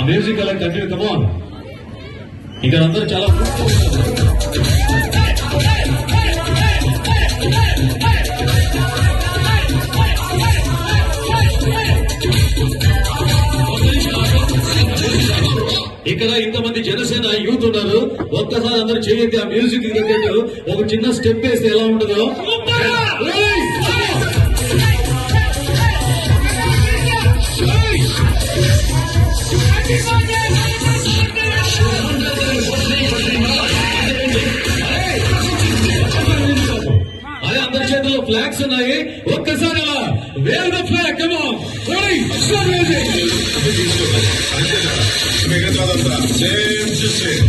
Music అలా continue కమాన్. ఇక్కడ అందరూ చాలా ఇక్కడ ఇంతమంది జనసేన యూత్ ఉన్నారు. ఒక్కసారి అందరూ చేయండి ఆ మ్యూజిక్ తగ్గట్టు ఒక చిన్న స్టెప్ వేస్తే ఎలా ఉంటుందో. అదే అందరి చేతుల్లో ఫ్లాగ్స్ ఉన్నాయి. ఒక్కసారి అలా wave the flag come on. మిగతాదంతా సేమ్ సిస్టమ్.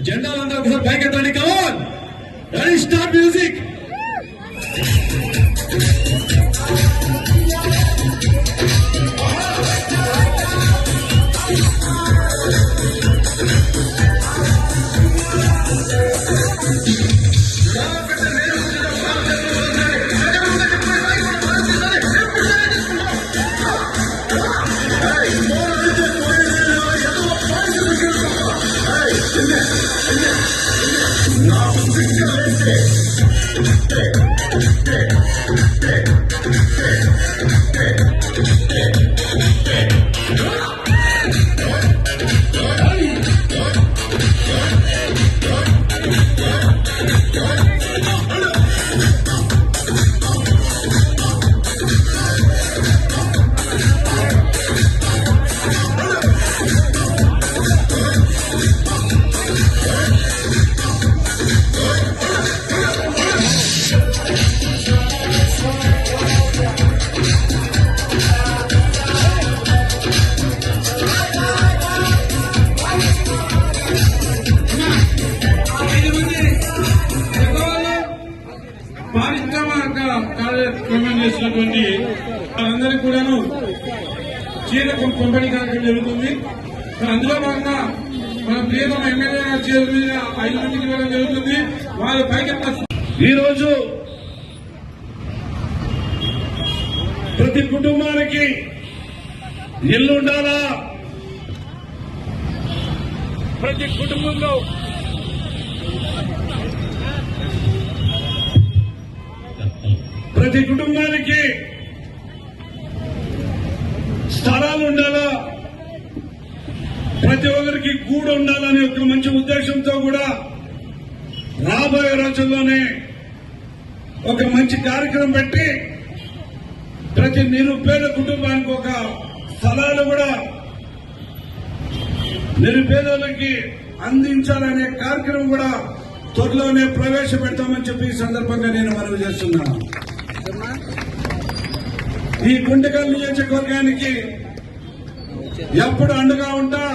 జెండాలంతా ఒకసారి పైకెత్తండి. Come on ready start music. కార్యక్రమం చేసినటువంటి వాళ్ళందరికీ కూడాను చీర పంపిణీ కార్యక్రమం జరుగుతుంది. అందులో భాగంగా మన ప్రియతమ ఎమ్మెల్యే చీర మీద 5 మందికి ఇవ్వడం జరుగుతుంది. వాళ్ళ పైకి ఈ రోజు ప్రతి కుటుంబానికి ఇల్లు ఉండాలా, ప్రతి కుటుంబంలో ప్రతి కుటుంబానికి స్థలాలు ఉండాలా, ప్రతి ఒక్కరికి గూడు ఉండాలని ఒక మంచి ఉద్దేశంతో కూడా రాబోయే రోజుల్లోనే ఒక మంచి కార్యక్రమం పెట్టి ప్రతి నిరుపేద కుటుంబానికి ఒక స్థలాలు కూడా నిరుపేదలకి అందించాలనే కార్యక్రమం కూడా త్వరలోనే ప్రవేశపెడతామని చెప్పి ఈ సందర్భంగా నేను మనవి చేస్తున్నాను. ఈ గుంటకల్ నియోజకవర్గానికి ఎప్పుడు అండగా ఉంటా,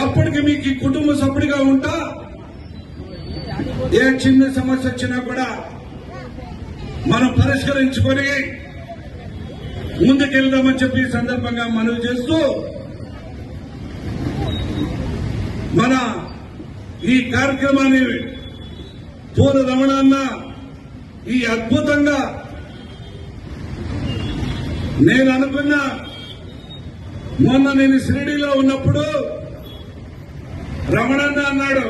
ఎప్పటికి మీకు ఈ కుటుంబ సభ్యుడిగా ఉంటా, ఏ చిన్న సమస్య వచ్చినా కూడా మనం పరిష్కరించుకొని ముందుకెళ్దామని చెప్పి ఈ సందర్భంగా మనవి చేస్తూ మన ఈ కార్యక్రమాన్ని పూల రమణన్న ఈ అద్భుతంగా నేను అనుకున్న మొన్న నేను షిరిడీలో ఉన్నప్పుడు రమణన్న అన్నాడు,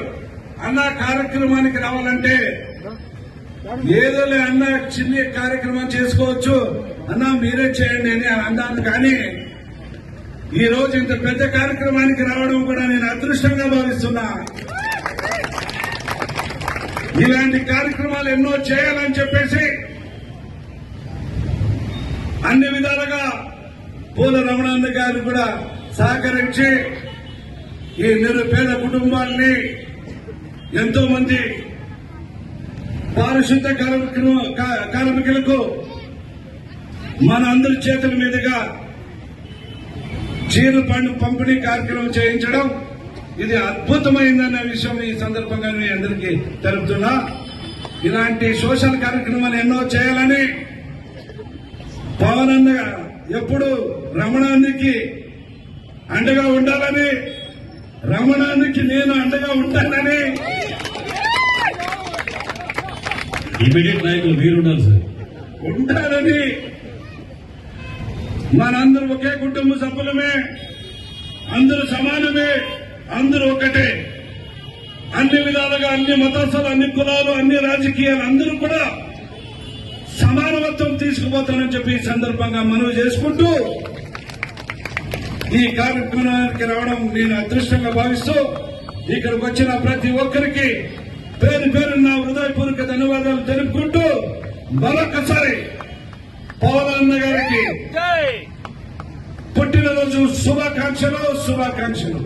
అన్న కార్యక్రమానికి రావాలంటే ఏదోలే అన్న చిన్న కార్యక్రమం చేసుకోవచ్చు అన్నా మీరే చేయండి అని అన్నాను. కానీ ఈ రోజు ఇంత పెద్ద కార్యక్రమానికి రావడం కూడా నేను అదృష్టంగా భావిస్తున్నా. ఇలాంటి కార్యక్రమాలు ఎన్నో చేయాలని చెప్పేసి అన్ని విధాలుగా పూల రమణానంద గారు కూడా సహకరించి ఈ నిరుపేద కుటుంబాల్ని ఎంతో మంది పారిశుద్ధ కార్మికులకు మన అందరి చేతుల మీదుగా చీరల పంపిణీ కార్యక్రమం చేయించడం ఇది అద్భుతమైందన్న విషయం ఈ సందర్భంగా మీ అందరికీ తెలుపుతున్నా. ఇలాంటి సోషల్ కార్యక్రమాలు ఎన్నో చేయాలని పవన్ అన్న ఎప్పుడు రమణానికి అండగా ఉండాలని, రమణానికి నేను అండగా ఉంటానని ఇమీడియట్ నాయకులు మీరున్నారు సార్. ఉంటారని, మనందరూ ఒకే కుటుంబ సభ్యులమే, అందరూ సమానమే, అందరూ ఒకటే. అన్ని విధాలుగా అన్ని మతస్థులు, అన్ని కులాలు, అన్ని రాజకీయాలు అందరూ కూడా సమానత్వం తీసుకుపోతానని చెప్పి ఈ సందర్భంగా మనవి చేసుకుంటూ ఈ కార్యక్రమానికి రావడం నేను అదృష్టంగా భావిస్తూ ఇక్కడికి వచ్చిన ప్రతి ఒక్కరికి పేరు పేరు నా హృదయపూర్వక ధన్యవాదాలు తెలుపుకుంటూ మరొకసారి పవన్ అన్న గారికి పుట్టినరోజు శుభాకాంక్షలు.